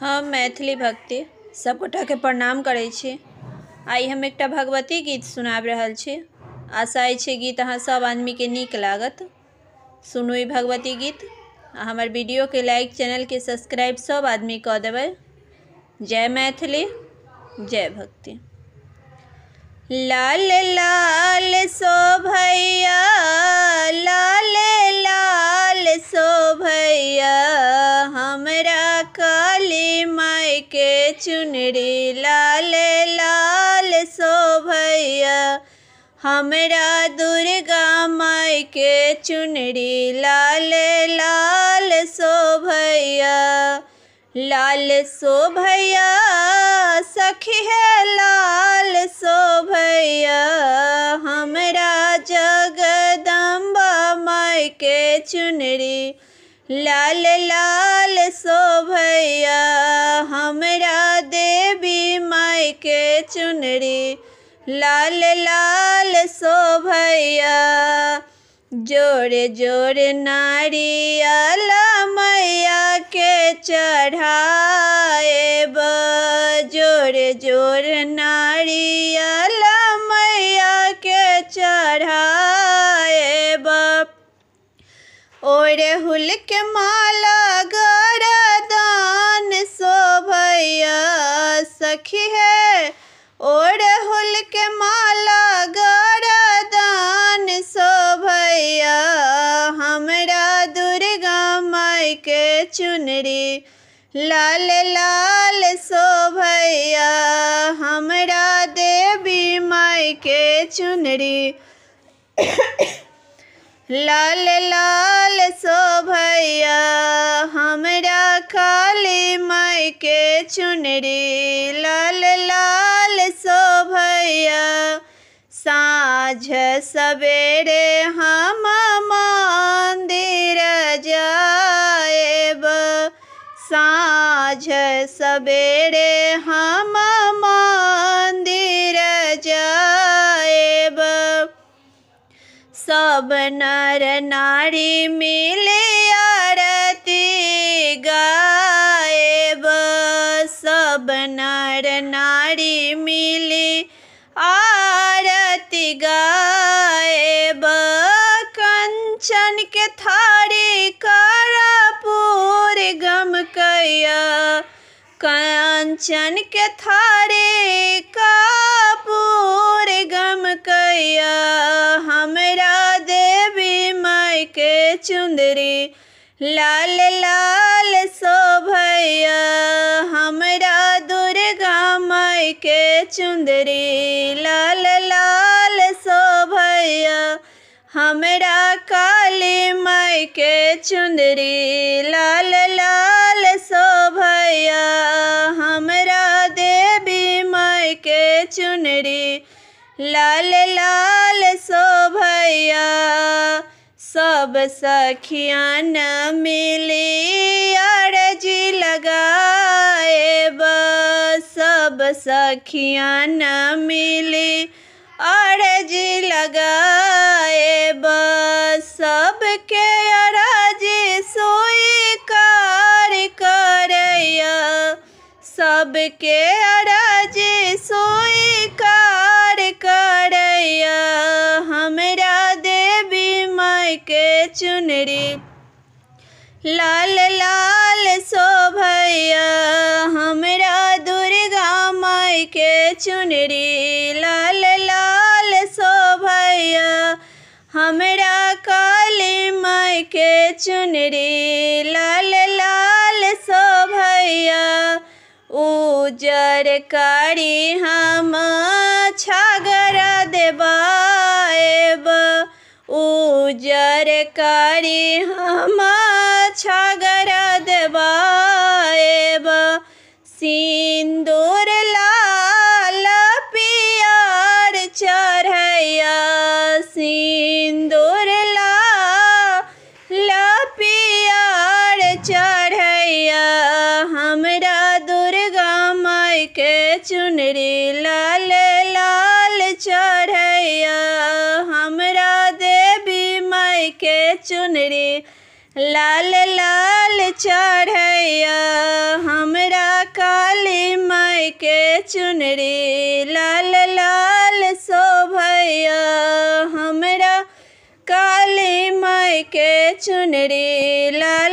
हम मैथिली भक्ति सब गोटा के प्रणाम करै छी। आई हम एकटा भगवती गीत सुनाब रहल छी। आशा अछि गीत अहाँ सब आदमी के नीक लागत। सुनू ई भगवती गीत आ हमर वीडियो के लाइक, चैनल के सब्सक्राइब सब आदमी कऽ देबै। जय मैथिली, जय भक्ति। लाल लाल शोभैया, लाल लाल शोभैया, हमरा काली माई के चुनरी। लाल लाल शोभैया, हमरा दुर्गा माई के चुनरी। लाल लाल शोभैया, लाल शोभैया सखी है लाल शोभैया, हमरा जगदम्बा माई के चुनरी। लाल लाल शोभैया, हमरा देवी माई के चुनरी। लाल लाल शोभैया, जोरे जोरे नारियल मैया के चढ़ाएब। जोरे जोरे नारियल मैया के चढ़ाएब। ओढ़हुल के माला गरदान शोभैया सखी है। ओढ़हुल के माला गरदान शोभैया, हमरा दुर्गा माई के चुनरी। लाल लाल शोभैया, हमरा देवी माई के चुनरी। लाल लाल शोभैया, हमरा काली माई के चुनरी। लाल लाल शोभैया, साँझ सवेरे हम मंदिर जाएब। साँझ सवेरे हम मंदिर जाएब। सब नर नारी मिले आरती गाएब। सब नर नारी मिली आरती गाएब। कंचन के थारी कर्पूर गमकैया, कंचन के थारी कर्पूर गमकैया, हमरा देवी माई के चुंदरी। लाल लाल शोभैया, हमरा दुर्गा माई के चुंदरी। लाल लाल शोभैया, हमरा काली माई के चुंदरी। लाल लाल शोभैया, हमरा देवी माई के चुनरी। लाल लाल शोभैया, सब सखियन मिली अर्जी लगाएब। सब सखियन मिली अर्जी लगाएब। सबके अर्जी स्वीकार करैया, सबके अर्जी स्वीकार करैया, हमरा देवी माई के चुनरी। लाल लाल शोभैया, हमरा दुर्गा माई के चुनरी। लाल लाल शोभैया, हमरा काली माई के चुनरी। लाल लाल शोभैया, उजर कारी हम छागर देबाएब। उजर कारी हम छागर देबाएब। सिंदूर लाल पियर चढ़ैया, सिंदूर लाल पियर चढ़ैया, हमरा दुर्गा माई के चुनरी। लाल लाल चढ़ैया, हमरा देवी माई के चुनरी। लाल लाल चढ़ैया हमरा चुनरी लाल लाल शोभैया हमरा काली माई के चुनरी लाल